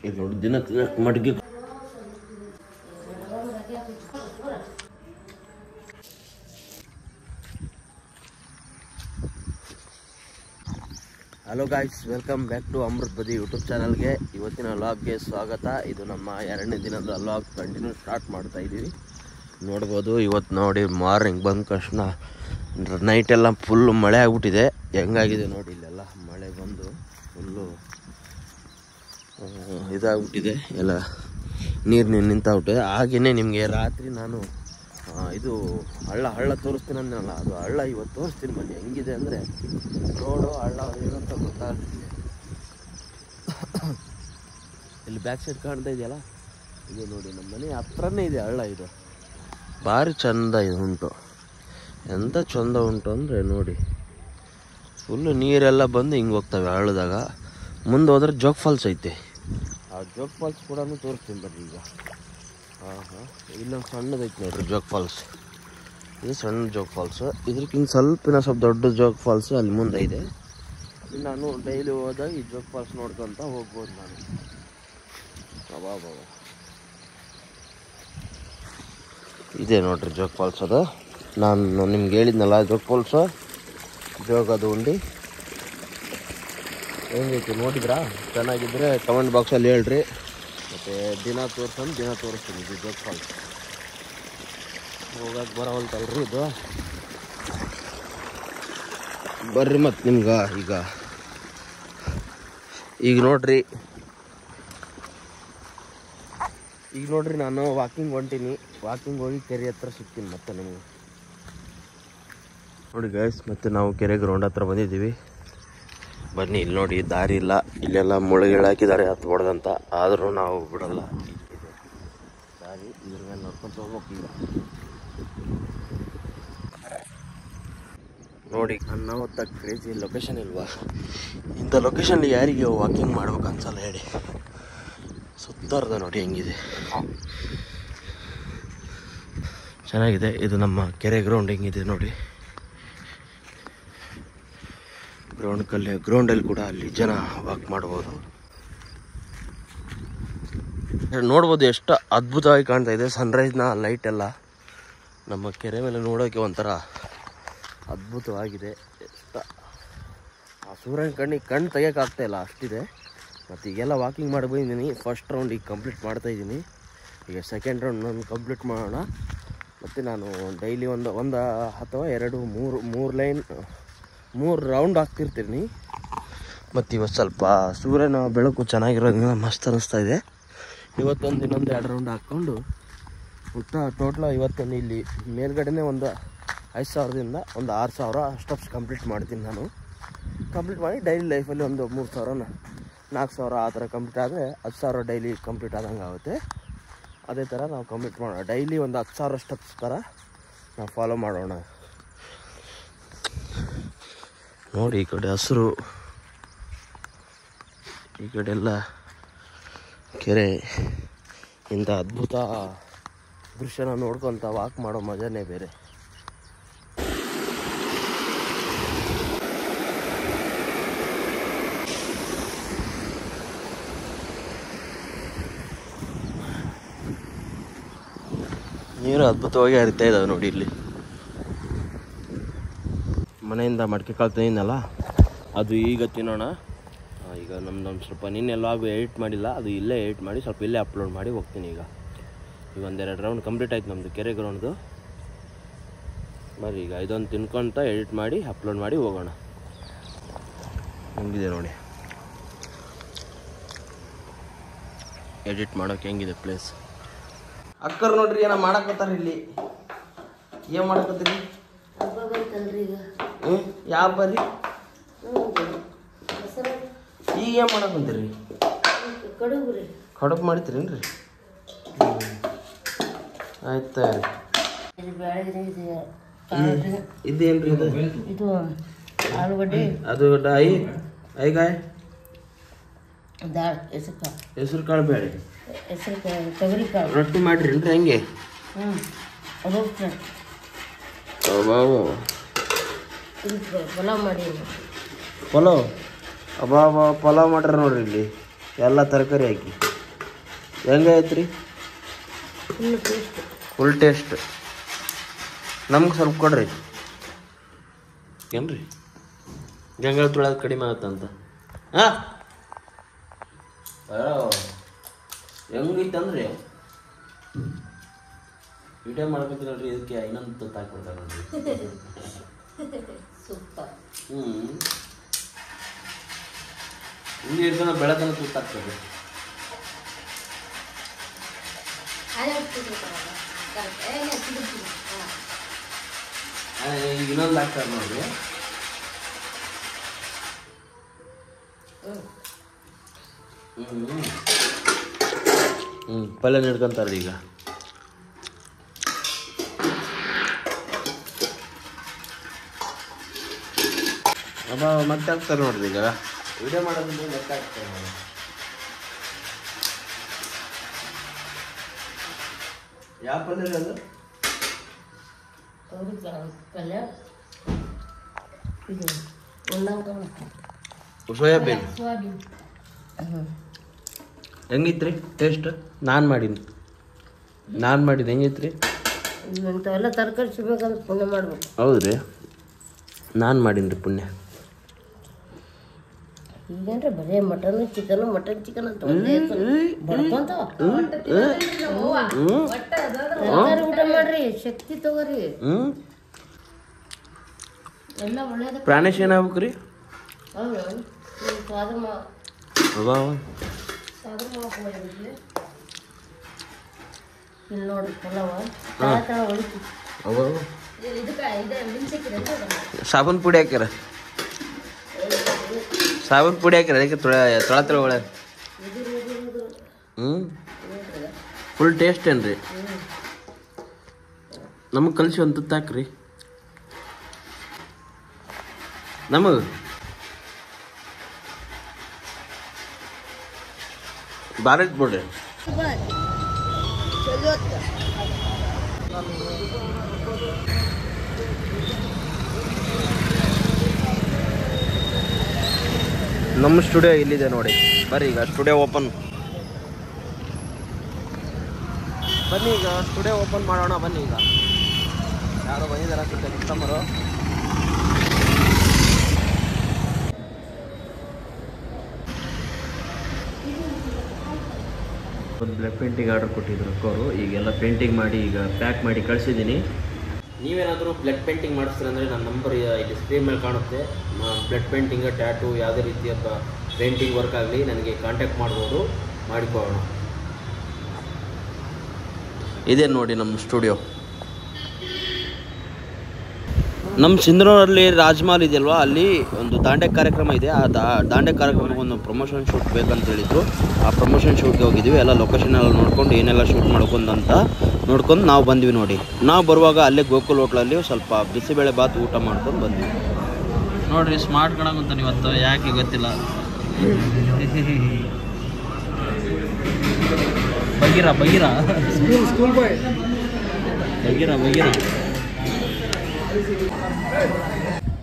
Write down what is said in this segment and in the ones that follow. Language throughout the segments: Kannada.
ಇದು ನೋಡಿ ದಿನ ಮಡ್ಗಿ. Hello guys, welcome back to Amrit Badi YouTube ಚಾನಲ್ಗೆ. ಇವತ್ತಿನ ವ್ಲಾಗ್ಗೆ ಸ್ವಾಗತ. ಇದು ನಮ್ಮ 2ನೇ ದಿನದ ವ್ಲಾಗ್ ಕಂಟಿನ್ಯೂ ಸ್ಟಾರ್ಟ್ ಮಾಡ್ತಾ ಇದ್ದೀವಿ. ನೋಡ್ಬೋದು, ಇವತ್ತು ನೋಡಿ ಮಾರ್ನಿಂಗ್ ಬಂದ ತಕ್ಷಣ ನೈಟೆಲ್ಲ ಫುಲ್ಲು ಮಳೆ ಆಗ್ಬಿಟ್ಟಿದೆ. ಹೆಂಗಾಗಿದೆ ನೋಡಿ, ಇಲ್ಲೆಲ್ಲ ಮಳೆ ಬಂದು ಫುಲ್ಲು ಇದಾಗ್ಬಿಟ್ಟಿದೆ, ಎಲ್ಲ ನೀರು ನಿಂತಾಗ್ಬಿಟ್ಟಿದೆ. ಹಾಗೆಯೇ ನಿಮಗೆ ರಾತ್ರಿ ನಾನು ಇದು ಹಳ್ಳ ತೋರಿಸ್ತೀನಿ ಅಂದನಲ್ಲ, ಅದು ಹಳ್ಳ ಇವತ್ತು ತೋರಿಸ್ತೀನಿ ಬನ್ನಿ. ಹೆಂಗಿದೆ ಅಂದರೆ ರೋಡು ಹಳ್ಳ ಏನಂತ ಗೊತ್ತಾಗ್ತಿದೆ. ಇಲ್ಲಿ ಬ್ಯಾಕ್ ಸೈಡ್ ಕಾಣ್ತಾ ಇದೆಯಲ್ಲ, ಇದು ನೋಡಿ ನಮ್ಮ ಮನೆ ಹತ್ರನೇ ಇದೆ ಹಳ್ಳ. ಇದು ಭಾರಿ ಚಂದ ಇದು ಉಂಟು. ಎಂಥ ಚಂದ ಉಂಟು ಅಂದರೆ ನೋಡಿ, ಫುಲ್ಲು ನೀರೆಲ್ಲ ಬಂದು ಹಿಂಗೆ ಹೋಗ್ತವೆ ಹಳ್ಳದಾಗ. ಮುಂದೆ ಹೋದ್ರೆ ಜೋಗ್ ಫಾಲ್ಸ್ ಐತೆ. ಆ ಜೋಗ್ ಫಾಲ್ಸ್ ಕೂಡ ತೋರಿಸ್ತೀನಿ ಬರ್ರಿ ಈಗ. ಇಲ್ಲೊಂದು ಸಣ್ಣದೈತೆ ನೋಡ್ರಿ ಜೋಗ್ ಫಾಲ್ಸ್. ಇದು ಸಣ್ಣ ಜೋಗ್ ಫಾಲ್ಸ್. ಇದ್ರಕ್ಕಿಂತ ಸ್ವಲ್ಪ ದೊಡ್ಡ ಜೋಗ್ ಫಾಲ್ಸ್ ಅಲ್ಲಿ ಮುಂದೆ ಇದೆ. ನಾನು ಡೈಲಿ ಹೋದಾಗ ಈ ಜೋಗ್ ಫಾಲ್ಸ್ ನೋಡ್ಕೊಂತ ಹೋಗ್ಬೋದು ನಾನು. ಅಬ್ಬಾ, ಇದೆ ನೋಡ್ರಿ ಜೋಗ್ ಫಾಲ್ಸ್. ಅದು ನಾನು ನಿಮ್ಗೆ ಹೇಳಿದ್ನಲ್ಲ, ಜೋಗ್ ಫಾಲ್ಸು ಜೋಗದ ಉಂಡಿ ಹೆಂಗೈತಿ ನೋಡಿದ್ರಾ? ಚೆನ್ನಾಗಿದ್ದರೆ ಕಮೆಂಟ್ ಬಾಕ್ಸಲ್ಲಿ ಹೇಳ್ರಿ. ಮತ್ತು ದಿನ ತೋರಿಸ್ತೀನಿ ಇದು ಜೋಗ್ ಫಾಲ್ಸ್. ಹೋಗಕ್ಕೆ ಬರೋವಲ್ತಲ್ರಿ ಇದು. ಬರ್ರಿ ಮತ್ತು ನಿಮ್ಗೆ ಈಗ ನೋಡ್ರಿ ನಾನು ವಾಕಿಂಗ್ ಹೊಂಟೀನಿ. ವಾಕಿಂಗ್ ಹೋಗಿ ಕೆರೆ ಹತ್ರ ಸಿಗ್ತೀನಿ ಮತ್ತೆ ನಿಮಗೆ. ನೋಡಿ ಗೈಸ್, ಮತ್ತೆ ನಾವು ಕೆರೆ ಗ್ರೌಂಡ್ ಹತ್ರ ಬಂದಿದ್ದೀವಿ. ಬನ್ನಿ, ಇಲ್ಲಿ ನೋಡಿ ದಾರಿ ಇಲ್ಲ, ಇಲ್ಲೆಲ್ಲ ಮುಳುಗಿಳು ಹಾಕಿದ್ದಾರೆ ಹತ್ಬಾರ್ದಂತ. ಆದರೂ ನಾವು ಬಿಡಲ್ಲ, ದಾರಿ ಇದ್ರ ಮೇಲೆ ನೋಡ್ಕೊಂತ ಹೋಗ್ಬೇಕು. ಈಗ ನೋಡಿ, ಅನ್ನಾವತ್ತ ಕ್ರೇಜಿ ಲೊಕೇಶನ್ ಇಲ್ವಾ? ಇಂಥ ಲೊಕೇಶನ್ಲಿ ಯಾರಿಗೆ ವಾಕಿಂಗ್ ಮಾಡ್ಬೇಕು ಅನ್ಸಲ್ಲ ಹೇಳಿ. ಸುತ್ತಾರ್ದ ನೋಡಿ ಹೆಂಗಿದೆ, ಚೆನ್ನಾಗಿದೆ. ಇದು ನಮ್ಮ ಕೆರೆ ಗ್ರೌಂಡ್ ಹೆಂಗಿದೆ ನೋಡಿ. ಗ್ರೌಂಡಲ್ಲಿ ಕೂಡ ಅಲ್ಲಿ ಜನ ವಾಕ್ ಮಾಡ್ಬೋದು. ನೋಡ್ಬೋದು ಎಷ್ಟು ಅದ್ಭುತವಾಗಿ ಕಾಣ್ತಾ ಇದೆ ಸನ್ರೈಸ್ನ ಲೈಟ್ ಎಲ್ಲ. ನಮ್ಮ ಕೆರೆ ಮೇಲೆ ನೋಡೋಕ್ಕೆ ಒಂಥರ ಅದ್ಭುತವಾಗಿದೆ. ಆ ಸೂರ್ಯನ ಕಣ್ಣು ತೆಗಿಯೋಕ್ಕಾಗ್ತಾಯಿಲ್ಲ, ಅಷ್ಟಿದೆ. ಮತ್ತು ಈಗೆಲ್ಲ ವಾಕಿಂಗ್ ಮಾಡಿ ಬಂದಿದ್ದೀನಿ. ಫಸ್ಟ್ ರೌಂಡ್ ಈಗ ಕಂಪ್ಲೀಟ್ ಮಾಡ್ತಾಯಿದ್ದೀನಿ. ಈಗ ಸೆಕೆಂಡ್ ರೌಂಡ್ ನಾನು ಕಂಪ್ಲೀಟ್ ಮಾಡೋಣ. ಮತ್ತು ನಾನು ಡೈಲಿ ಒಂದು ಅಥವಾ 3 ರೌಂಡ್ ಹಾಕ್ತಿರ್ತೀನಿ. ಮತ್ತು ಇವತ್ತು ಸ್ವಲ್ಪ ಸೂರ್ಯನ ಬೆಳಕು ಚೆನ್ನಾಗಿರೋದ್ರಿಂದ ಮಸ್ತ್ ಅನ್ನಿಸ್ತಾ ಇದೆ. ಇನ್ನೊಂದು 2 ರೌಂಡ್ ಹಾಕ್ಕೊಂಡು ಟೋಟಲ್ ಇವತ್ತೊಂದು ಇಲ್ಲಿ ಮೇಲ್ಗಡೆನೇ ಒಂದು 5,000ದಿಂದ ಒಂದು 6,000 ಸ್ಟೆಪ್ಸ್ ಕಂಪ್ಲೀಟ್ ಮಾಡ್ತೀನಿ ನಾನು. ಕಂಪ್ಲೀಟ್ ಮಾಡಿ ಡೈಲಿ ಲೈಫಲ್ಲಿ ಒಂದು 3,000 4,000 ಆ ಥರ ಕಂಪ್ಲೀಟ್ ಆದರೆ 10,000 ಡೈಲಿ ಕಂಪ್ಲೀಟ್ ಆದಂಗೆ ಆಗುತ್ತೆ. ಅದೇ ಥರ ನಾವು ಕಂಪ್ಲೀಟ್ ಮಾಡೋಣ. ಡೈಲಿ ಒಂದು 10,000 ಸ್ಟೆಪ್ಸ್ ಥರ ನಾವು ಫಾಲೋ ಮಾಡೋಣ. ನೋಡಿ, ಈ ಕಡೆ ಹಸಿರು, ಈ ಕಡೆ ಎಲ್ಲ ಕೆರೆ. ಇಂಥ ಅದ್ಭುತ ದೃಶ್ಯನ ನೋಡ್ಕೊತ ವಾಕ್ ಮಾಡೋ ಮಜಾನೇ ಬೇರೆ. ನೀರು ಅದ್ಭುತವಾಗಿ ಹರಿತಾ ಇದ್ದಾವೆ ನೋಡಿ. ಇಲ್ಲಿ ಮನೆಯಿಂದ ಮಡಿಕೆ ಕಾಳು ತಂದಿದ್ದಲ್ಲ, ಅದು ಈಗ ತಿನ್ನೋಣ. ಈಗ ನಮ್ದೊಂದು ಸ್ವಲ್ಪ ನಿನ್ನೆ ಲಾಗ್ ಎಡಿಟ್ ಮಾಡಿಲ್ಲ, ಅದು ಇಲ್ಲೇ ಎಡಿಟ್ ಮಾಡಿ ಸ್ವಲ್ಪ ಇಲ್ಲೇ ಅಪ್ಲೋಡ್ ಮಾಡಿ ಹೋಗ್ತೀನಿ. ಈಗ ಒಂದು 2 ರೌಂಡ್ ಕಂಪ್ಲೀಟ್ ಆಯ್ತು ನಮ್ಮದು ಕೆರೆ ಗ್ರೌಂಡ್ದು. ಬರೀ ಈಗ ಇದೊಂದು ತಿನ್ಕೊತ ಎಡಿಟ್ ಮಾಡಿ ಅಪ್ಲೋಡ್ ಮಾಡಿ ಹೋಗೋಣ. ಹೆಂಗಿದೆ ನೋಡಿ, ಎಡಿಟ್ ಮಾಡೋಕೆ ಹೆಂಗಿದೆ ಪ್ಲೇಸ್. ಅಕ್ಕರ್ ನೋಡ್ರಿ ಏನೋ ಮಾಡಕತ್ತಾರ ಇಲ್ಲಿ. ಏನು ಮಾಡಕತ್ತೀರಿ? ಯಾವ ಬರ್ರಿ ಈಗ ಏನು ಮಾಡಕಂತೀರಿ? ಕಡುಬು ಮಾಡಿತ್ರೇನ್ರಿ? ಆಯ್ತು. ಇದೇನ್ರಿ ಇದು? ಇದು ಆಲೂಗಡ್ಡೆ, ಅದು ಐಗಾಯ, ಹೆಸರು ಕಾಳು ಬೇಳೆ, ತೊಗರಿ ಕಾಳು ರೊಟ್ಟಿ ಮಾಡಿರೇನ್ರಿ? ಹೆಂಗೆ? ಪಲಾವ್ ಮಾಡಿ. ಪಲಾವ್? ಪಲಾವ್ ಮಾಡ್ರಿ ನೋಡ್ರಿ. ಇಲ್ಲಿ ಎಲ್ಲ ತರಕಾರಿ ಹಾಕಿ ಹೆಂಗೈತ್ರಿ? Full taste. Full taste. ನಮ್ಗೆ ಸ್ವಲ್ಪ ಕೊಡ್ರಿ. ಏನ್ರಿ ಗಂಗಾಳ ತುಳೋದು ಕಡಿಮೆ ಆಗುತ್ತಂತ. ಹಾಂ ಹೆಂಗೈತಂದ್ರೆ ವಿಡಿಯೋ ಮಾಡ್ಬೇಕಿಲ್ಲರಿ, ಇದಕ್ಕೆ ಇನ್ನೊಂದು ತುತ್ತು ಹಾಕ್ಬಿಡ್ತಾರೆ ನೋಡ್ರಿ. ಸೂಪರ್. ಹಿಂಗೆ ಇರ್ತಾನೆ ಬೆಳತನ ತುತ್ತು ಹಾಕ್ತದೆ. ಈಗ ಇನ್ನೊಂದು ಹಾಕ್ತಾರೆ ನೋಡ್ರಿ. ಪಲ್ಯ ಹಿಡ್ಕೊಂತಾರೆ ಈಗ. ಅಬ್ಬ ಮತ್ತೆ ಹಾಕ್ತಾರೆ ನೋಡ್ರಿ. ಈಗ ವಿಡಿಯೋ ಮಾಡೋದ್ರಿಂದ ಮತ್ತೆ ಹಾಕ್ತಾರೆ ನೋಡಿ. ಯಾವ ಪಲ್ಯ ಅದು? ಪಲ್ಯ ಇದು ಸೋಯಾಬೀನ್. ಸೋಯಾಬೀನ್. ಹೆಂಗಿತ್ರಿ ಟೇಸ್ಟ್? ನಾನು ಮಾಡೀನಿ ಹೆಂಗಿತ್ರಿ? ಇಂಥವೆಲ್ಲ ತರಕಾರಿ ಸಿಗ್ಬೇಕಂದ್ರೆ ಪುಣ್ಯ ಮಾಡ್ಬೇಕು. ಹೌದ್ರಿ, ನಾನು ಮಾಡೀನಿ ರೀ ಪುಣ್ಯ. ಈಗೇನ್ರಿ ಬರೀ ಮಟನ್ ಚಿಕನ್ ಅಂತ ಬಡ್ಕೊಂತಾವ. ತರಕಾರಿ ಊಟ ಮಾಡ್ರಿ, ಶಕ್ತಿ ತಗೋರಿ. ಎಲ್ಲ ಒಳ್ಳೇದ. ಪ್ರಾಣೇಶ್ ಏನಾಗ್ಬೇಕು ರೀ? ಹೌದು, ಸಾಧು ಇಲ್ಲಿ ನೋಡಿ ಪಲಾವ ಹೊಡಿತಿ. ಸಾಬೂನ್ ಪುಡಿ ಹಾಕ್ಯಾರ, ಅದಕ್ಕೆ ತೊಳ ಒಳ. ಫುಲ್ ಟೇಸ್ಟ್ ಏನ್ರಿ? ನಮಗೆ ಕಲಿಸಿ ಒಂದು ತುತ್ತು ಹಾಕ್ರಿ. ನಮಗೆ ಭಾರತ್ ಬಿಡ್ರಿ. ನಮ್ಮ ಸ್ಟುಡಿಯೋ ಇಲ್ಲಿದೆ ನೋಡಿ. ಬರ್ರಿ ಈಗ ಸ್ಟುಡಿಯೋ ಓಪನ್. ಬನ್ನಿ ಈಗ ಸ್ಟುಡಿಯೋ ಓಪನ್ ಮಾಡೋಣ. ಬನ್ನಿ ಈಗ ಯಾರೋ ಬಂದಿದ್ದಾರೆ ಅನ್ಸುತ್ತೆ ಕಸ್ಟಮರು. ಒಂದು ಬ್ಲಡ್ ಪೇಂಟಿಂಗ್ ಆರ್ಡರ್ ಕೊಟ್ಟಿದ್ರು ಅಕ್ಕವರು. ಈಗೆಲ್ಲ ಪೇಂಟಿಂಗ್ ಮಾಡಿ ಈಗ ಪ್ಯಾಕ್ ಮಾಡಿ ಕಳಿಸಿದ್ದೀನಿ. ನೀವೇನಾದರೂ ಬ್ಲಡ್ ಪೇಂಟಿಂಗ್ ಮಾಡಿಸ್ತೀರ ಅಂದರೆ ನನ್ನ ನಂಬರ್ ಇಲ್ಲಿ ಸ್ಕ್ರೀನ್ ಮೇಲೆ ಕಾಣುತ್ತೆ. ಬ್ಲಡ್ ಪೇಂಟಿಂಗ್, ಟ್ಯಾಟು, ಯಾವುದೇ ರೀತಿಯ ಪೇಂಟಿಂಗ್ ವರ್ಕ್ ಆಗಲಿ ನನಗೆ ಕಾಂಟ್ಯಾಕ್ಟ್ ಮಾಡ್ಬೋದು, ಮಾಡಿಕೊಳ್ಳೋಣ. ಇದೇ ನೋಡಿ ನಮ್ಮ ಸ್ಟುಡಿಯೋ. ನಮ್ಮ ಸಿಂಧನೂರಲ್ಲಿ ರಾಜ್ಮಹಲ್ ಇದೆಯಲ್ವಾ, ಅಲ್ಲಿ ಒಂದು ದಾಂಡೆ ಕಾರ್ಯಕ್ರಮ ಇದೆ. ಆ ದಾಂಡೆ ಕಾರ್ಯಕ್ರಮಕ್ಕೆ ಒಂದು ಪ್ರಮೋಷನ್ ಶೂಟ್ ಬೇಕಂತ ಹೇಳಿದ್ರು. ಆ ಪ್ರಮೋಷನ್ ಶೂಟ್ಗೆ ಹೋಗಿದ್ವಿ. ಎಲ್ಲ ಲೊಕೇಶನ್ ಎಲ್ಲ ನೋಡ್ಕೊಂಡು ಏನೆಲ್ಲ ಶೂಟ್ ಮಾಡ್ಕೊಂಡಂತ ನೋಡ್ಕೊಂಡು ನಾವು ಬಂದ್ವಿ ನೋಡಿ. ನಾವು ಬರುವಾಗ ಅಲ್ಲೇ ಗೋಕುಲ್ ಹೋಟ್ಲಲ್ಲಿ ಸ್ವಲ್ಪ ಬಿಸಿಬೇಳೆ ಬಾತ್ ಊಟ ಮಾಡ್ಕೊಂಡು ಬಂದ್ವಿ ನೋಡ್ರಿ. ಸ್ಮಾರ್ಟ್ ಕಾಣಕಂತಾನೆ ಇವತ್ತು, ಯಾಕೆ ಗೊತ್ತಿಲ್ಲ. ಬಗೀರ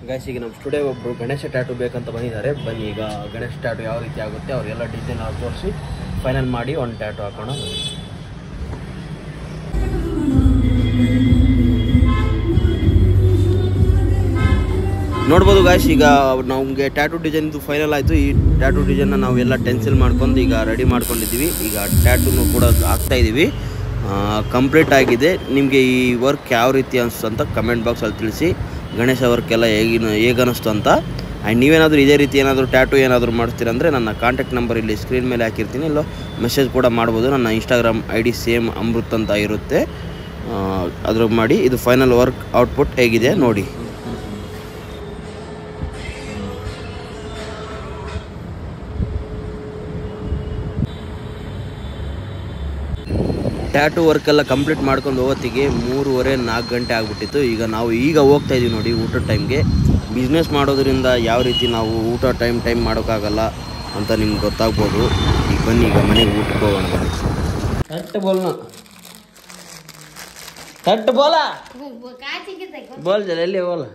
ಗಾಯ್ಸಿಗೆ ನಮ್ಮ ಸ್ಟುಡಿಯೋ ಒಬ್ಬರು ಗಣೇಶ ಟ್ಯಾಟು ಬೇಕಂತ ಬಂದಿದ್ದಾರೆ. ಬನ್ನಿ ಈಗ ಗಣೇಶ ಟ್ಯಾಟು ಯಾವ ರೀತಿ ಆಗುತ್ತೆ ಅವರೆಲ್ಲ ಡಿಸೈನ್ ತೋರಿಸಿ ಫೈನಲ್ ಮಾಡಿ ಒಂದು ಟ್ಯಾಟು ಹಾಕೋಣ. ನೋಡ್ಬೋದು ಗಾಯ್ಸ್, ಈಗ ನಮಗೆ ಟ್ಯಾಟು ಡಿಸೈನ್ದು ಫೈನಲ್ ಆಯಿತು. ಈ ಟ್ಯಾಟು ಡಿಸೈನ್ನ ನಾವೆಲ್ಲ ಟೆನ್ಸಿಲ್ ಮಾಡ್ಕೊಂಡು ಈಗ ರೆಡಿ ಮಾಡ್ಕೊಂಡಿದ್ದೀವಿ. ಈಗ ಟ್ಯಾಟುನು ಕೂಡ ಹಾಕ್ತಾಯಿದ್ದೀವಿ. ಕಂಪ್ಲೀಟ್ ಆಗಿದೆ. ನಿಮಗೆ ಈ ವರ್ಕ್ ಯಾವ ರೀತಿ ಅನಿಸ್ತು ಅಂತ ಕಮೆಂಟ್ ಬಾಕ್ಸಲ್ಲಿ ತಿಳಿಸಿ. ಗಣೇಶ ವರ್ಕ್ ಎಲ್ಲ ಹೇಗೆ ಅನ್ನಿಸ್ತು ಅಂತ. ಆ್ಯಂಡ್ ನೀವೇನಾದರೂ ಇದೇ ರೀತಿ ಏನಾದರೂ ಟ್ಯಾಟು ಏನಾದರೂ ಮಾಡ್ತೀರಂದರೆ ನನ್ನ ಕಾಂಟ್ಯಾಕ್ಟ್ ನಂಬರ್ ಇಲ್ಲಿ ಸ್ಕ್ರೀನ್ ಮೇಲೆ ಹಾಕಿರ್ತೀನಿ. ಇಲ್ಲೋ ಮೆಸೇಜ್ ಕೂಡ ಮಾಡ್ಬೋದು. ನನ್ನ ಇನ್ಸ್ಟಾಗ್ರಾಮ್ ID ಸೇಮ್ ಅಮೃತ್ ಅಂತ ಇರುತ್ತೆ, ಅದ್ರ ಮಾಡಿ. ಇದು ಫೈನಲ್ ವರ್ಕ್ ಔಟ್ಪುಟ್ ಹೇಗಿದೆ ನೋಡಿ. ಟ್ಯಾಟು ವರ್ಕೆಲ್ಲ ಕಂಪ್ಲೀಟ್ ಮಾಡ್ಕೊಂಡು ಹೋಗೋತ್ತಿಗೆ 3:30-4 ಗಂಟೆ ಆಗಿಬಿಟ್ಟಿತ್ತು. ನಾವು ಈಗ ಹೋಗ್ತಾ ಇದ್ದೀವಿ ನೋಡಿ ಊಟದ ಟೈಮ್ಗೆ. ಬಿಸ್ನೆಸ್ ಮಾಡೋದ್ರಿಂದ ಯಾವ ರೀತಿ ನಾವು ಊಟ ಟೈಮ್ ಮಾಡೋಕ್ಕಾಗಲ್ಲ ಅಂತ ನಿಮ್ಗೆ ಗೊತ್ತಾಗ್ಬೋದು. ಈಗ ಬನ್ನಿ ಈಗ ಮನೆಗೆ ಊಟಕ್ಕೆ ಹೋಗೋಣ. ಬನ್ನಿ. ಬೋಲ್ ಜಲ ಎಲ್ಲಿ ಹೋಗಲ್ಲ.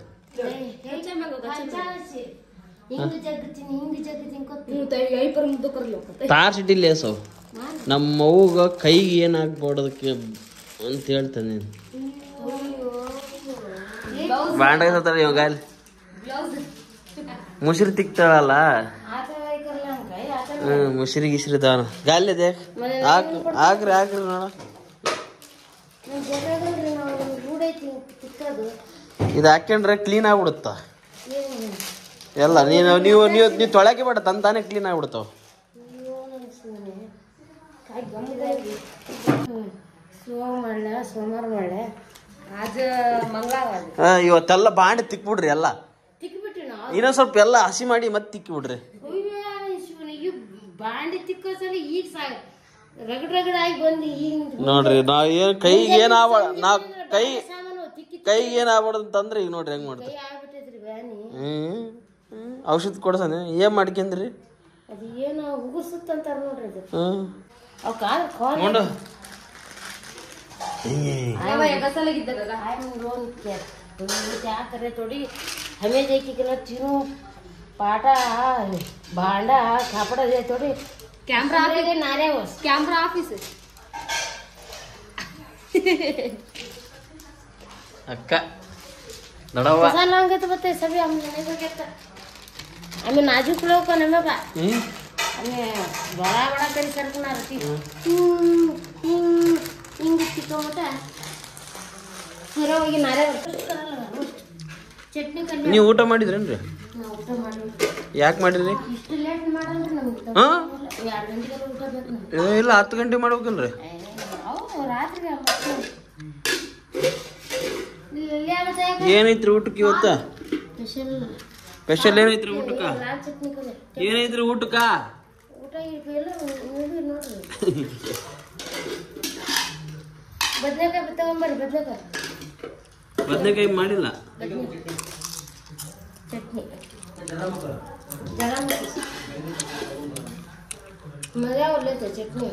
तार सिटी ले सो ನಮ್ಮ ಅವ್ಗ ಕೈಗೆ ಏನಾಗ್ಬೋದಕ್ಕೆ ಅಂತ ಹೇಳ್ತಾನೆ. ಬಾಂಡಾಗತ್ತಾರ ಇವಾಗ ಮುಸ್ರಿ ತಿಕ್ತಾಳಲ್ಲ, ಮುಸ್ರಿ ಗಿಸ್ರಿ ದಾನ ಗಾಲಿ ದೇಕ್ ಹಾಕ್ರಿ ಹಾಕ್ರಿ ನೋಡ. ಇದು ಹಾಕ್ಯಂಡ್ರೆ ಕ್ಲೀನ್ ಆಗ್ಬಿಡುತ್ತ ಎಲ್ಲ. ನೀವು ತೊಳಕೆ ಬೇಡ, ತಾನೇ ಕ್ಲೀನ್ ಆಗ್ಬಿಡ್ತಾವ. ಇವತ್ತೆಲ್ಲ ಬಾಂಡೆ ತಿಕ್ಬಿಡ್ರಿ ಎಲ್ಲ. ಇನ್ನೊಂದ್ ಸ್ವಲ್ಪ ಎಲ್ಲ ಹಸಿ ಮಾಡಿ ಮತ್ತೆ ತಿಕ್ಕಿಬಿಡ್ರಿ. ನೋಡ್ರಿ ನಾವ್ ಏನ್ ಕೈಗೆ ಏನ್ ಆಗ್ಬಾರ್ದು ಅಂತಂದ್ರೆ ಈಗ ನೋಡ್ರಿ ಹೆಂಗ್ ಮಾಡ್ತೀವಿ. ಔಷಧ ಕೊಡ್ಸಾನೆ ಏನ್ ಮಾಡ್ಕೊಂಡ್ರಿ? थोड़ी हमें देखी के चीनू पाटा भांडा खापड़ा दे थोड़ी कैमरा नारे कैमरा ऑफिस अक्का नड़वा लांगे तो बताए सभी हम नहीं बगैर हमें नाजुक लोग को नमे बा हमें बड़ा बड़ा करी सरकना रहती इंग तो होता है पूरा वही नारे ಚಟ್ನಿ ಕಣ್ಣು. ನೀವು ಊಟ ಮಾಡಿದ್ರೇನ್ರಿ? ಊಟ ಮಾಡಿ. ಯಾಕೆ ಮಾಡಿದ್ರಿ? ಇಷ್ಟು ಲೇಟ್ ಮಾಡಲ್ರಿ ನಮ್ಗೆ. 2 ಗಂಟೆಗೆಲ್ಲ ಊಟ ಬೇಕು ನಮ್ಗೆ. ಇಲ್ಲ 10 ಗಂಟೆ ಮಾಡ್ಬೇಕಲ್ರಿ? ರಾತ್ರಿ ಏನೈತ್ರಿ ಊಟಕ್ಕೆ ಇವತ್ತ? ಸ್ಪೆಷಲ್ ಏನೈತ್ರಿ ಊಟಕ್ಕ? ಚಟ್ನಿ ಕರೆ ಏನೈತ್ರಿ ಊಟಕ್ಕ? ಊಟ ಎಲ್ಲ ನೋಡ್ರಿ. ಬದನೆಕಾಯಿ ತಗೊಂಬರ್ರಿ. ಬದನೆಕಾಯಿ ಮಾಡಿಲ್ಲ. ಚಟ್ನಿ ಮಜಾ ಒಳ್ಳೆತೆ ಚಟ್ನಿ.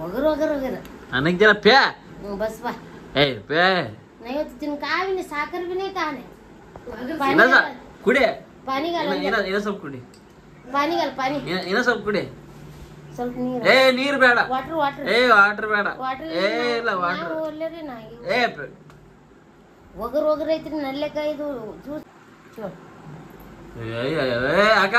ಒಗರು ನನಗೆ ಜರ ಪೇ बस बा ए पे नहीं होती तीन का भी नहीं साकर भी नहीं ताने कुड़े पानी गाल इना सब कुड़ी पानी गाल पानी इना सब कुड़ी ಸ್ವಲ್ಪ ನೀರು ಏ ನೀರು ಬೇಡ ವಾಟರ್ ಏ ವಾಟರ್ ಬೇಡ ಏ ಇಲ್ಲ ವಾಟರ್ ಒಳ್ಳೆರಿ ನಾ ಏ ಒಗರು ಐತ್ರಿ ನಲ್ಲೆಕಾಯಿ ಇದು ಜ್ಯೂಸ್ ಚೋ ಏ ಅಕ್ಕ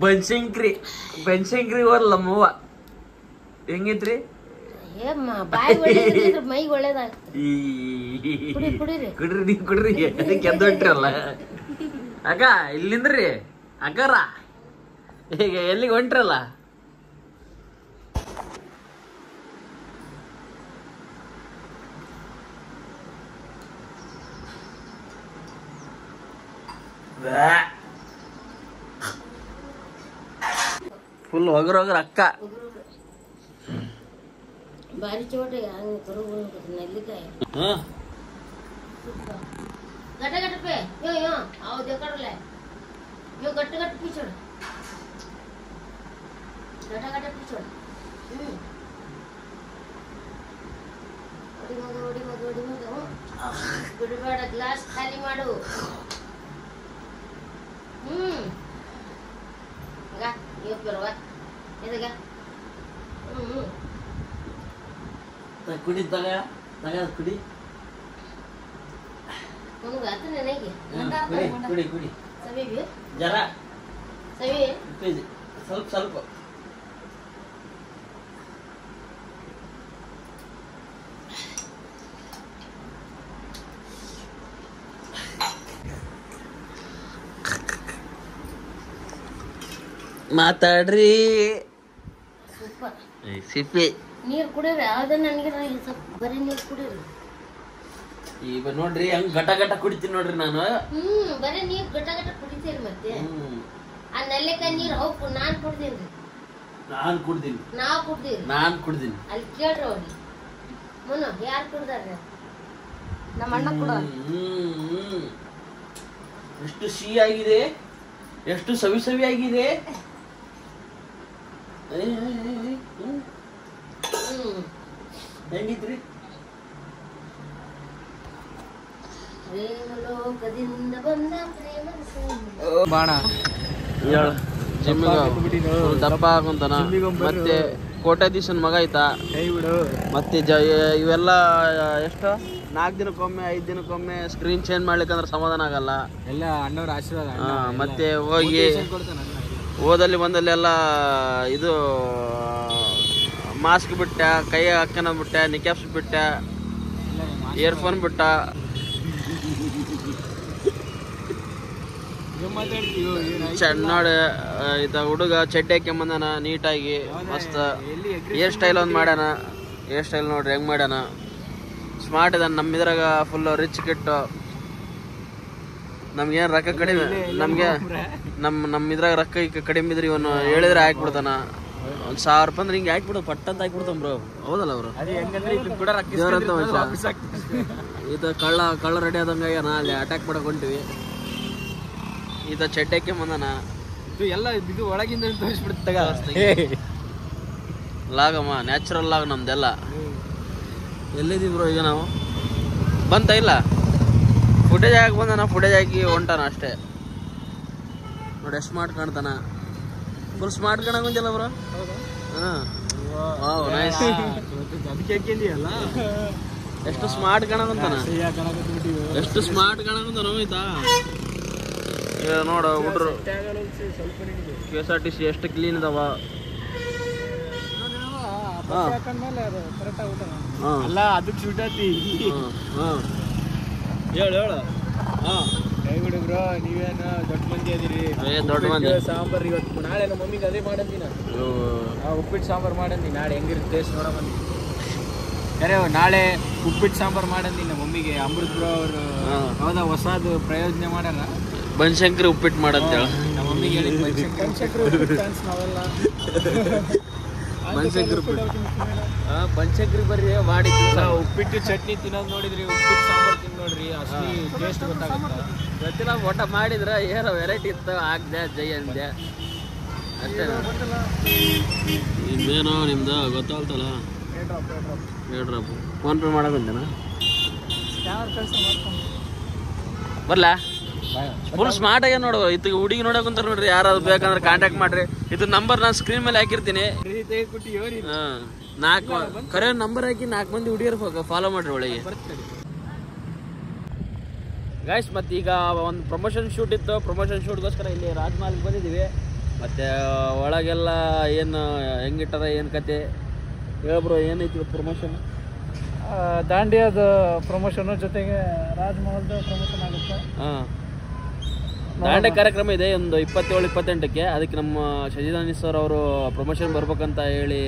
ಬನ್ಶಂಕ್ರಿ ಓದ್ಲ ಮೂವ ಹೆಂಗಿತ್ರಿ? ಬಾಯಿ ಒಳ್ಳೇದ್ರಿ ಮೈ ಒಳ್ಳೇದಾಗ್ತದೆ. ಕುಡ್ರಿ ಅದಕ್ಕೆ ಎದ್ದು ಹೊಂಟ್ರಲ್ಲ ಅಕ್ಕ. ಇಲ್ಲಿಂದ್ರಿ ಅಕ್ಕಾರ ಈಗ ಎಲ್ಲಿಗೆ ಹೊಂಟ್ರಲ್ಲ? ಫುಲ್ ಹೋಗ್ರ ಅಕ್ಕ ಬಾರಿ ಚೋಟ ನೆಲ್ಲಿಕಾಯಿ ಗಟ್ಟ ಪೇ ಯೋ आओ देखड़ ले यो गट्ट पिछड़ गट्ट पिछड़ ओडी मग ಬಿಡಬೇಡ ಗ್ಲಾಸ್ ಖಾಲಿ ಮಾಡು. ಕುಡಿ ತಗ ಕುಡಿ ಕುಡಿ ಜರ ಸ್ವಲ್ಪ ಮಾತಾಡ್ರಿ. ಸೂಪರ್ ಸಿಪ್ಪಿ ನೀರು ಕುಡಿಯೋರಿ ಯಾವ್ದು ನನಗೆ ಬರೀ ನೀರು ಕುಡಿಯೋರಿ. ಈಗ ನೋಡ್ರಿ ಹಂಗ ಗಟ ಕುಡಿತೀನಿ ನೋಡ್ರಿ ನಾನು. ಬರೀ ನೀರು ಗಟ ಕುಡಿತೀರಿ. ಮತ್ತೆ ಆ ನಲ್ಲೆಕಾಯಿ ನೀರು ಹೋಗು ನಾನ್ ಕುಡ್ದೀನಿ. ನಾವ್ ಕುಡ್ದೀನಿ ಅಲ್ಲಿ ಕೇಳ್ರಿ ಅವ್ರಿಗೆ ಮುನ್ನ ಯಾರು ಕುಡ್ದಾರ? ನಮ್ಮ ಅಣ್ಣ ಕೂಡ. ಎಷ್ಟು ಸಿಹಿ ಆಗಿದೆ ಎಷ್ಟು ಸವಿ ಸವಿಯಾಗಿದೆ. ಹೆಂಗಿದ್ರಿ? ಬಾಣ ದಪ್ಪ ಹಾಕೊಂತಾನ. ಮತ್ತೆ ಕೋಟ್ಯಾಧೀಶನ್ ಮಗ ಐತಾ. ಮತ್ತೆ ಇವೆಲ್ಲ ಎಷ್ಟು 4 ದಿನಕ್ಕೊಮ್ಮೆ 5 ದಿನಕ್ಕೊಮ್ಮೆ ಸ್ಕ್ರೀನ್ ಚೇಂಜ್ ಮಾಡ್ಲಿಕ್ಕಂದ್ರೆ ಸಮಾಧಾನ ಆಗಲ್ಲ. ಎಲ್ಲ ಅಣ್ಣವ್ರ ಆಶೀರ್ವಾದ. ಮತ್ತೆ ಹೋಗಿ ಓದಲ್ಲಿ ಬಂದಲ್ಲಿ ಎಲ್ಲ ಇದು ಮಾಸ್ಕ್ ಬಿಟ್ಟ, ಕೈ ಹಾಕೋಣ ಬಿಟ್ಟ, ನಿಕ್ಯಾಪ್ಸ್ ಬಿಟ್ಟ, ಇಯರ್ಫೋನ್ ಬಿಟ್ಟ. ನೋಡಿ ಹುಡುಗ ಚಡ್ಡಿ ಹಾಕ್ಯಂಬಂದಾನ ನೀಟಾಗಿ ಮಸ್ತ್. ಹೇರ್ ಸ್ಟೈಲ್ ಒಂದು ಮಾಡ್ಯಾನ. ಹೇರ್ ಸ್ಟೈಲ್ ನೋಡ್ರಿ ಹೆಂಗ್ ಮಾಡ್ಯಾನ, ಸ್ಮಾರ್ಟ್ ಇದಾನ. ನಮ್ಮ ಇದ್ರಾಗ ಫುಲ್ ರಿಚ್ ಕಿಟ್ಟು. ನಮ್ಗೇನು ರೊಕ್ಕ ಕಡಿಮೆ, ನಮ್ಗೆ ನಮ್ಮ ಇದ್ರಾಗ ರೊಕ್ಕ ಕಡಿಮೆ ಇದ್ರಿ ಇವನು ಹೇಳಿದ್ರೆ ಹಾಕ್ಬಿಡ್ತಾನ. 1000 ರೂಪಾಯಿ ಅಂದ್ರೆ ಹಿಂಗೆ ಹಾಕ್ಬಿಡೋದು, ಪಟ್ಟ ಅಂತ ಹಾಕ್ಬಿಡ್ತಾನ ಬ್ರೋ. ಹೌದಲ್ಲ ಅವರು ಇದು ಕಳ್ಳ ರೆಡಿ ಆದಂಗ ಅಲ್ಲಿ ಅಟ್ಯಾಕ್ ಮಾಡಕ್ ಹೊಂಟಿವಿ. ಈತ ಚಡ್ಡಕ್ಕೆ ಬಂದಾನ. ಇದು ಎಲ್ಲ ಇದು ಒಳಗಿಂದ ತೋರಿಸ್ಬಿಡ್ತಾಗ ಲಾಗಮ್ಮ, ನ್ಯಾಚುರಲ್ ಲಾಗ್ ನಮ್ದೆಲ್ಲ. ಎಲ್ಲಿದ್ದೀವಿ ಬ್ರೋ ಈಗ ನಾವು? ಬಂತ ಇಲ್ಲ, ಫುಟೇಜ್ ಹಾಕಿ ಬಂದಾನ, ಫುಟೇಜ್ ಹಾಕಿ ಹೊಂಟಾನ ಅಷ್ಟೇ. ನೋಡಿ ಎಷ್ಟು ಸ್ಮಾರ್ಟ್ ಕಾಣ್ತಾನ, ಫುಲ್ ಸ್ಮಾರ್ಟ್ ಕಾಣಕ್ ಬಂದಿಲ್ಲ ಬ್ರೋ. ಎಷ್ಟು ಸ್ಮಾರ್ಟ್ ಕಾಣಕಂತಾನ, ಎಷ್ಟು ಸ್ಮಾರ್ಟ್ ಕಾಣಕಂತಾನ. ಆಯ್ತಾ ನೋಡ ಹುಡ್ರು KSRTC ಎಷ್ಟು ಕ್ಲೀನ್ ಇದಾವ. ಅಲ್ಲ ಅದಕ್ಕೆ ಶೂಟತಿ ಹೇಳು. ಬ್ರೋ ನೀವೇನು ದೊಡ್ಡ ಮಂದಿ ಅದೀರಿ. ದೊಡ್ಡ ಮಂದಿ. ಸಾಂಬಾರ್ ಇವತ್ತು ನಾಳೆ ನಮ್ಮ ಮಮ್ಮಿಗೆ ಅದೇ ಮಾಡಂದಿನ, ಉಪ್ಪಿಟ್ಟು ಸಾಂಬಾರು ಮಾಡಂದಿ. ನಾಳೆ ಹೆಂಗಿರುತ್ತೆ ಟೇಸ್ಟ್ ನೋಡ ಬಂದಿ. ಅರೆ ನಾಳೆ ಉಪ್ಪಿಟ್ಟು ಸಾಂಬಾರು ಮಾಡಂದಿ ನಮ್ಮ ಮಮ್ಮಿಗೆ. ಅಮೃತ್ ಬ್ರೋ ಅವರು ಹೌದಾ ಹೊಸದು ಪ್ರಯೋಜನ ಮಾಡ್ಯಾರ. ಬನಶಂಕರಿ ಉಪ್ಪಿಟ್ಟು ಮಾಡಂತೇಳ ನಮ್ಮ ಮಮ್ಮಿಗೆ ಹೇಳಿ. ಬನಶಂಕರಿ ನಾವೆಲ್ಲ ಬನಶಂಕರಿ ಬರ್ರಿ ಮಾಡಿ ಉಪ್ಪಿಟ್ಟು ಚಟ್ನಿ ತಿನ್ನೋದು ನೋಡಿದ್ರಿ, ಉಪ್ಪಿಟ್ಟು ಸಾಂಬಾರು ತಿಂದು ನೋಡ್ರಿ, ಅಷ್ಟು ಟೇಸ್ಟ್ ಗೊತ್ತಾಗುತ್ತೆ. ಗೊತ್ತಿಲ್ಲ, ಊಟ ಮಾಡಿದ್ರೆ ಏನೋ ವೆರೈಟಿ ಇತ್ತು, ಹಾಕ್ದೆ ಜೈ ಅಂದೆ ಅಷ್ಟೇ. ಇನ್ನೇನೋ ನಿಮ್ದು ಗೊತ್ತಾಗ್ತಲ್ಲ. ಹೇಳ್ರಪ್ಪ, ಫೋನ್ ಪೇ ಮಾಡೋದಂತೇನಾ? ಬರ್ಲಾ? ಫುಲ್ ಸ್ಮಾರ್ಟ್ ಆಗಿ ನೋಡು. ಇದು ಹುಡುಗಿ ನೋಡಕಂತ ನೋಡ್ರಿ, ಯಾರಾದ್ರು ಬೇಕಂದ್ರೆ ಕಾಂಟ್ಯಾಕ್ಟ್ ಮಾಡ್ರಿ. ಇದು ನಂಬರ್ ನಾನು ಸ್ಕ್ರೀನ್ ಮೇಲೆ ಹಾಕಿರ್ತೀನಿ. 4 ಕರೆ ನಂಬರ್ ಹಾಕಿ 4 ಮಂದಿ ಹುಡುಗಿಯರು ಫಾಲೋ ಮಾಡ್ರಿ ಒಳಗೆ ಗೈಸ್. ಮತ್ತೆ ಈಗ ಒಂದು ಪ್ರಮೋಷನ್ ಶೂಟ್ ಇತ್ತು, ಪ್ರಮೋಷನ್ ಶೂಟ್ಗೋಸ್ಕರ ಇಲ್ಲಿ ರಾಜಮಹಲ್ಗೆ ಬಂದಿದ್ದೀವಿ. ಮತ್ತೆ ಒಳಗೆಲ್ಲ ಏನು ಹೆಂಗಿಟ್ಟಾರ, ಏನು ಕತೆ ಹೇಳ್ಬ್ರೋ, ಏನೈತಿ ಪ್ರಮೋಷನ್? ದಾಂಡಿಯಾದ ಪ್ರಮೋಷನ್ ಜೊತೆಗೆ ರಾಜಮಹಲ್ದ ಪ್ರಮೋಷನ್ ಆಗುತ್ತೆ. ದಾಂಡೆ ಕಾರ್ಯಕ್ರಮ ಇದೆ ಒಂದು 27-28ಕ್ಕೆ. ಅದಕ್ಕೆ ನಮ್ಮ ಶಜಿದಾನಿ ಸರ್ ಅವರು ಪ್ರಮೋಷನ್ ಬರ್ಬೇಕಂತ ಹೇಳಿ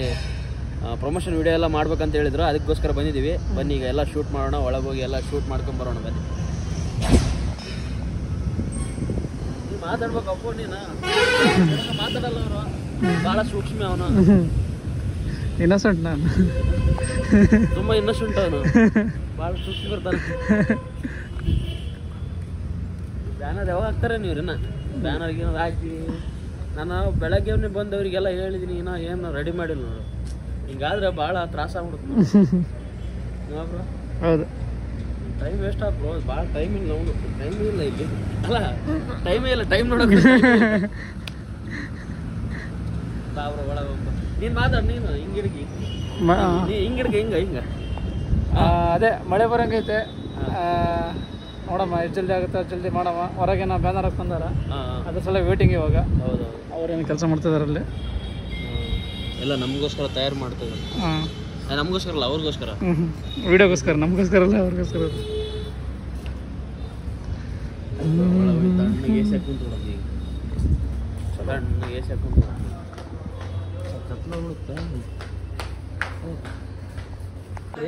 ಪ್ರಮೋಷನ್ ವಿಡಿಯೋ ಎಲ್ಲ ಮಾಡ್ಬೇಕಂತ ಹೇಳಿದ್ರು. ಅದಕ್ಕೋಸ್ಕರ ಬಂದಿದ್ದೀವಿ. ಬನ್ನಿ ಈಗ ಎಲ್ಲ ಶೂಟ್ ಮಾಡೋಣ, ಒಳಗೆ ಹೋಗಿ ಎಲ್ಲ ಶೂಟ್ ಮಾಡ್ಕೊಂಡು ಬರೋಣ. ಬನ್ನಿ. ಮಾತಾಡ್ಬೇಕಪ್ಪ, ನೀನು ಮಾತಾಡಲ್ಲ. ಅವರು ಭಾಳ ಸೂಕ್ಷ್ಮ, ಅವನು ಇನ್ನಸೆಂಟ್. ನಾನು ತುಂಬ ಇನ್ನಸೆಂಟ್, ಅವನು ಭಾಳ ಸೂಕ್ಷ್ಮ ಇರ್ತಾನೆ. ಬ್ಯಾನರ್ ಯಾವಾಗ ಹಾಕ್ತಾರೆ ನೀವು? ಬ್ಯಾನರ್ಗೆ ಹಾಕಿ ನಾನು ಬೆಳಗ್ಗೆ ಬಂದವರಿಗೆಲ್ಲ ಹೇಳಿದ್ದೀನಿ, ಇನ್ನೂ ಏನು ರೆಡಿ ಮಾಡಿಲ್ಲ ನೋಡು. ಹಿಂಗಾದ್ರೆ ಭಾಳ ತ್ರಾಸ ಆಗ್ಬಿಡುತ್ತೆ. ಹೌದು, ಟೈಮ್ ವೇಸ್ಟ್ ಆಗ್ಬ್ರೋ, ಭಾಳ ಟೈಮ್ ಇಲ್ಲ. ನಾವು ಟೈಮ್ ಇಲ್ಲ ಇಲ್ಲಿ, ಅಲ್ಲ ಟೈಮೇ ಇಲ್ಲ. ಟೈಮ್ ನೋಡೋಕೆ ಬಾಬ್ರ ಒಳಗೆ ಹೋಗ್ಬ. ನೀನು ಮಾತಾಡ, ನೀನು ಹಿಂಗಿರ್ಗಿ ಹಿಂಗಿರ್ಗಿ ಹಿಂಗೆ ಅದೇ ಮಳೆ ಬರಂಗೈತೆ. ನೋಡಮ್ಮ ಎಷ್ಟು ಜಲ್ದಿ ಆಗುತ್ತೆ ಅಷ್ಟು ಜಲ್ದಿ ಮಾಡಮ್ಮ. ಹೊರಗೆ ನಾ ಬ್ಯಾನರ್ ಹಾಕೊಂಡಾರ, ಅದ್ರ ಸಲ ವೇಟಿಂಗ್ ಇವಾಗ. ಹೌದು, ಅವ್ರೇನು ಕೆಲಸ ಮಾಡ್ತಿದಾರೆ ಅಲ್ಲಿ ಎಲ್ಲ ನಮಗೋಸ್ಕರ ತಯಾರು ಮಾಡ್ತಿದ್ದಾರೆ. ನಮಗೋಸ್ಕರ ಅಲ್ಲ, ಅವ್ರಿಗೋಸ್ಕರ. ವಿಡಿಯೋಗೋಸ್ಕರ, ನಮಗೋಸ್ಕರ ಅಲ್ಲ, ಅವ್ರಿಗೋಸ್ಕರ. ತಣ್ಣಗೆ ಎಸಿ ಹಾಕೊಂಡು ತಣ್ಣಗೆ ಎಸಿ ಹಾಕೊಂಡು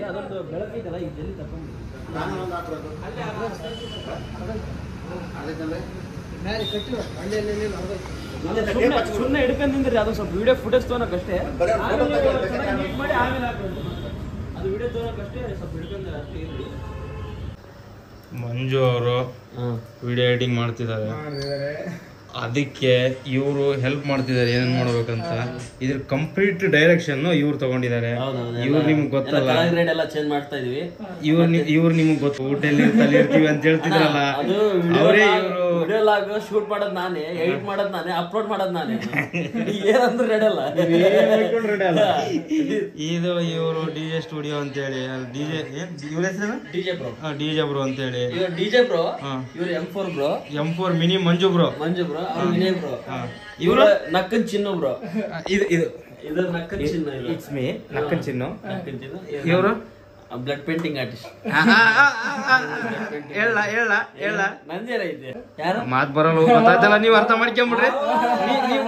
ಅದೊಂದು ಬೆಳಕೈತಲ್ಲ, ಈ ಜಲ್ದಿ ತಗೊಂಡು ಸುಮ್ಮನೆ ಹಿಡ್ಕೊಂಡಿದ್ರಿ. ಅದು ಸ್ವಲ್ಪ ವಿಡಿಯೋ ಫುಟೇಜ್ ತೊಗೊಳಕಷ್ಟೇ, ಅದು ವಿಡಿಯೋ ತೊಗೊಳಕಷ್ಟೇ, ಸ್ವಲ್ಪ ಹಿಡ್ಕೊಂಡ್ರೆ ಅಷ್ಟೇ ಇರಲಿ. ಮಂಜು ಅವರು ವಿಡಿಯೋ ಎಡಿಟಿಂಗ್ ಮಾಡ್ತಿದ್ದಾರೆ. ಅದಕ್ಕೆ ಇವರು ಹೆಲ್ಪ್ ಮಾಡ್ತಿದ್ದಾರೆ ಏನೇನ್ ಮಾಡ್ಬೇಕಂತ. ಇದ್ರ ಕಂಪ್ಲೀಟ್ ಡೈರೆಕ್ಷನ್ ಇವ್ರು ತಗೊಂಡಿದ್ದಾರೆ. ಇವ್ರು ನಿಮ್ಗೆ ಗೊತ್ತಲ್ಲ, ಚೇಂಜ್ ಮಾಡ್ತಾ ಇದೀವಿ. ಇವ್ರು ನಿಮ್ಗೆ ಗೊತ್ತು, ಊಟಲ್ಲಿ ಇರ್ತೀವಿ ಅಂತ ಹೇಳ್ತಿದ್ರಲ್ಲ, ಅವರೇ ಇವರು ಶೂಟ್ ಮಾಡೋದ್ ನಾನೇ, ಎಡಿಟ್ ಮಾಡೋದ್ ನಾನೇ, ಅಪ್ಲೋಡ್ ಮಾಡೋದ್ ನಾನೇ. ಏನಂದ್ರೆ ರೆಡಲ್ಲ ಇದು ಇವರು ಡಿಜೆ ಸ್ಟುಡಿಯೋ ಅಂತ ಹೇಳಿ, ಡಿಜೆ ಇವ್ರ ಹೆಸರು ಡಿಜೆ ಬ್ರೋ ಅಂತ ಹೇಳಿ. ಡಿಜೆ ಬ್ರೋ, ಇವ್ರು M4 ಬ್ರೋ, M4 ಮಿನಿ ಮಂಜು ಬ್ರೋ, ವಿನಯ್ ಬ್ರೋ, ಇವರು ನಕ್ಕನ್ ಚಿನ್ನು ಬ್ರೋ. ಇದು ನಕ್ಕನ್ ಚಿನ್ನು, ಇಟ್ಸ್ ಮೀ ನಕ್ಕನ್ ಚಿನ್ನು. ಇವರು ಬ್ಲಡ್ ಪೇಂಟಿಂಗ್ ಆರ್ಟಿಸ್ಟ್. ಹೇಳ ನಂದೇನ ಇದೆ, ಯಾರು ಮಾತ್ ಬರಲ್ಲ, ಗೊತ್ತಾಯ್ತಲ್ಲ, ನೀವ್ ಅರ್ಥ ಮಾಡ್ಕೊಂಬಿಡ್ರಿ.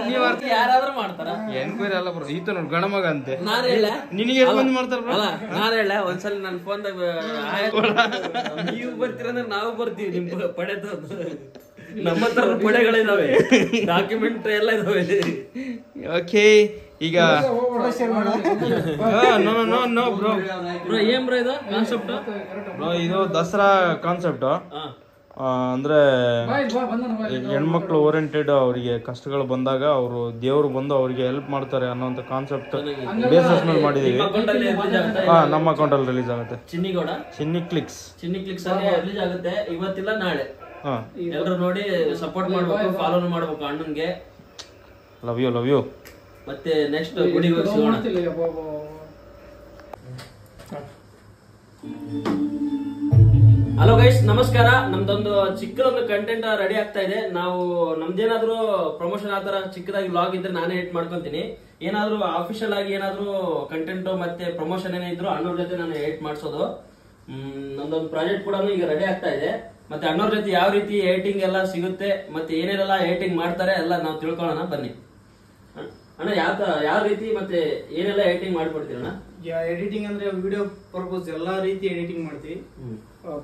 ನೀವ್ ಅರ್ಥ ಯಾರಾದ್ರೂ ಮಾಡ್ತಾರ, ಎನ್ಕ್ವೈರಿ ಅಲ್ಲ ಬ್ರೋ. ಈತ ನೋಡಿ ಗಣಮಗ ಅಂತೆ, ನಾನು ಹೇಳ ನಿನಗೆ ಎಷ್ಟು ಮಂದಿ ಮಾಡ್ತಾರ ಬ್ರೋ? ನಾನು ಹೇಳ ಒಂದ್ಸಲ ನನ್ನ ಫೋನ್ದಾಗ ನೀವು ಬರ್ತೀರಂದ್ರೆ ನಾವು ಬರ್ತೀವಿ. ನಿಮ್ ಪಡೆದ ನಮ್ಮ ಹತ್ರ ಪಡೆಗಳಿದಾವೆ, ಡಾಕ್ಯುಮೆಂಟ್ ಎಲ್ಲ ಇದಾವೆ. ಓಕೆ, ಈಗ ನೋ ಬ್ರೋ ಏನ್ ಬ್ರೋ ಇದು ಕಾನ್ಸೆಪ್ಟ್? ಬ್ರೋ ಇದು ದಸರಾ ಕಾನ್ಸೆಪ್ಟ್. ಅಂದ್ರೆ ಹೆಣ್ಮಕ್ಳು ಓರಿಯೆಂಟೆಡ್, ಅವರಿಗೆ ಕಷ್ಟಗಳು ಬಂದಾಗ ಅವರು ದೇವ್ರು ಬಂದು ಅವ್ರಿಗೆ ಹೆಲ್ಪ್ ಮಾಡ್ತಾರೆ ಅನ್ನೋಂಥ ಕಾನ್ಸೆಪ್ಟ್ ಬೇಸಸ್ ಮೇಲೆ ಮಾಡಿದೀವಿ. ನಮ್ಮ ಅಕೌಂಟ್ ಅಲ್ಲಿ ರಿಲೀಸ್ ಆಗುತ್ತೆ. ಚಿನ್ನಿ ಕ್ಲಿಕ್ಸ್ ಅಲ್ಲಿ ರಿಲೀಸ್ ಆಗುತ್ತೆ, ಇವತ್ತಿಲ್ಲ ನಾಳೆ. ಎಲ್ಲರೂ ನೋಡಿ ಸಪೋರ್ಟ್ ಮಾಡ್ಬೇಕು, ಫಾಲೋ ಮಾಡ್ಬೇಕು ಅಣ್ಣನ್ಗೆ. Love you. ಮತ್ತೆ ನೆಕ್ಸ್ಟ್ ಗುಡಿಗೆ ಹೋಗಿ ಸಿಗೋಣ. ಹಲೋ ಗೈಸ್, ನಮಸ್ಕಾರ. ನಮ್ದೊಂದು ಚಿಕ್ಕದೊಂದು ಕಂಟೆಂಟ್ ರೆಡಿ ಆಗ್ತಾ ಇದೆ. ನಾವು ನಮ್ದೇನಾದ್ರೂ ಪ್ರಮೋಷನ್ ಆತರ ಚಿಕ್ಕದಾಗಿ ವ್ಲಾಗ್ ಇದ್ರೆ ನಾನೇ ಎಡಿಟ್ ಮಾಡ್ಕೊಂತೀನಿ. ಏನಾದ್ರೂ ಅಫಿಷಿಯಲ್ ಆಗಿ ಏನಾದ್ರೂ ಕಂಟೆಂಟ್ ಮತ್ತೆ ಪ್ರಮೋಷನ್ ಏನೇ ಇದ್ರು ಅಣ್ಣವ್ರ ಜೊತೆ ನಾನು ಎಡಿಟ್ ಮಾಡಿಸೋದು. ನಮ್ದೊಂದು ಪ್ರಾಜೆಕ್ಟ್ ಕೂಡ ಈಗ ರೆಡಿ ಆಗ್ತಾ ಇದೆ. ಮತ್ತೆ ಅಣ್ಣವ್ರ ಜೊತೆ ಯಾವ ರೀತಿ ಎಡಿಟಿಂಗ್ ಎಲ್ಲ ಸಿಗುತ್ತೆ, ಮತ್ತೆ ಏನೇನೆಲ್ಲ ಎಡಿಟಿಂಗ್ ಮಾಡ್ತಾರೆ ಎಲ್ಲ ನಾವು ತಿಳ್ಕೊಳ್ಳೋಣ ಬನ್ನಿ. ಅಣ್ಣ ಯಾವ ರೀತಿ ಮತ್ತೆ ಏನೆಲ್ಲ ಎಡಿಟಿಂಗ್ ಮಾಡ್ಕೊಡ್ತೀರಣ್ಣ? ಎಡಿಟಿಂಗ್ ಅಂದ್ರೆ ವಿಡಿಯೋ ಪರ್ಪಸ್ ಎಲ್ಲಾ ರೀತಿ ಎಡಿಟಿಂಗ್ ಮಾಡ್ತೀವಿ.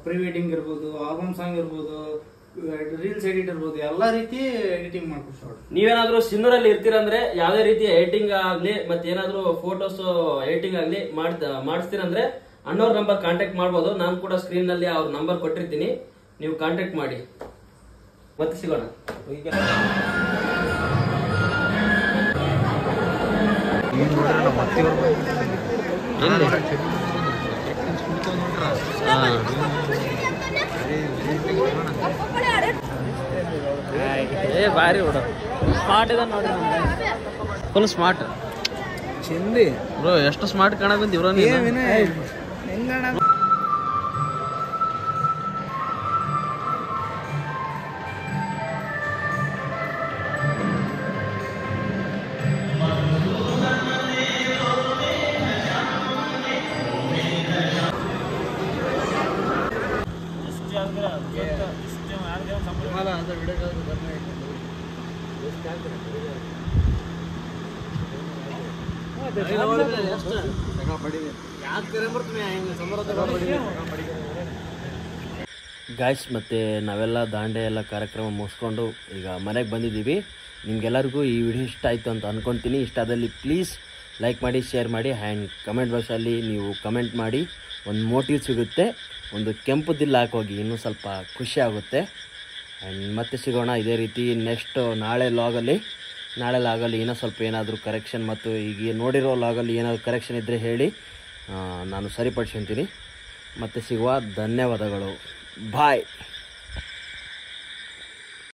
ಪ್ರೀ ವೆಡ್ಡಿಂಗ್ ಇರ್ಬೋದು, ಆಲ್ಬಮ್ ಸಾಂಗ್ ಇರ್ಬೋದು, ರೀಲ್ಸ್ ಎಡಿಟ್ ಇರ್ಬೋದು, ಎಲ್ಲಾ ರೀತಿ ಎಡಿಟಿಂಗ್ ಮಾಡ್ಕೊಡ್ತೀವಿ. ನೀವೇನಾದ್ರೂ ಸಿನ್ನೂರಲ್ಲಿ ಇರ್ತೀರಂದ್ರೆ ಯಾವ್ದೇ ರೀತಿ ಎಡಿಟಿಂಗ್ ಆಗ್ಲಿ ಮತ್ತೆ ಏನಾದ್ರೂ ಫೋಟೋಸ್ ಎಡಿಟಿಂಗ್ ಆಗ್ಲಿ ಮಾಡಿಸ್ತೀರಂದ್ರೆ ಅಣ್ಣವ್ರ ನಂಬರ್ ಕಾಂಟ್ಯಾಕ್ಟ್ ಮಾಡ್ಬೋದು. ನಾನು ಕೂಡ ಸ್ಕ್ರೀನ್ ನಲ್ಲಿ ಅವ್ರ ನಂಬರ್ ಕೊಟ್ಟಿರ್ತೀನಿ, ನೀವು ಕಾಂಟ್ಯಾಕ್ಟ್ ಮಾಡಿ. ಮತ್ತೆ ಸಿಗೋಣ. ಬಾರಿ ಹುಡ ಸ್ಮಾರ್ಟ್ ಇದೆ ನೋಡಿ, ಫುಲ್ ಸ್ಮಾರ್ಟ್. ಚಿಂದಿ ಬ್ರೋ, ಎಷ್ಟು ಸ್ಮಾರ್ಟ್ ಕಾಣಕ್ ಬಂದಿ ಬ್ರೋ ನೀನು. ಗಾಯ್ಸ್, ಮತ್ತು ನಾವೆಲ್ಲ ದಾಂಡೆ ಎಲ್ಲ ಕಾರ್ಯಕ್ರಮ ಮುಗಿಸ್ಕೊಂಡು ಈಗ ಮನೆಗೆ ಬಂದಿದ್ದೀವಿ. ನಿಮ್ಗೆಲ್ಲರಿಗೂ ಈ ವಿಡಿಯೋ ಇಷ್ಟ ಆಯಿತು ಅಂತ ಅಂದ್ಕೊತೀನಿ. ಇಷ್ಟ ಆದಲ್ಲಿ ಪ್ಲೀಸ್ ಲೈಕ್ ಮಾಡಿ, ಶೇರ್ ಮಾಡಿ, ಆ್ಯಂಡ್ ಕಮೆಂಟ್ ಬಾಕ್ಸಲ್ಲಿ ನೀವು ಕಮೆಂಟ್ ಮಾಡಿ. ಒಂದು ಮೋಟಿವ್ ಸಿಗುತ್ತೆ, ಒಂದು ಕೆಂಪು ದಿಲ್ಲ ಹಾಕೋಗಿ, ಇನ್ನೂ ಸ್ವಲ್ಪ ಖುಷಿ ಆಗುತ್ತೆ. ಆ್ಯಂಡ್ ಮತ್ತೆ ಸಿಗೋಣ ಇದೇ ರೀತಿ ನೆಕ್ಸ್ಟ್ ನಾಳೆ ಲಾಗಲ್ಲಿ ಇನ್ನೂ ಸ್ವಲ್ಪ ಏನಾದರೂ ಕರೆಕ್ಷನ್ ಮತ್ತು ಈಗ ನೋಡಿರೋ ಲಾಗಲ್ಲಿ ಏನಾದರೂ ಕರೆಕ್ಷನ್ ಇದ್ದರೆ ಹೇಳಿ, ನಾನು ಸರಿಪಡಿಸ್ಕೊತೀನಿ. ಮತ್ತೆ ಸಿಗುವ. ಧನ್ಯವಾದಗಳು. ಬಾಯ್.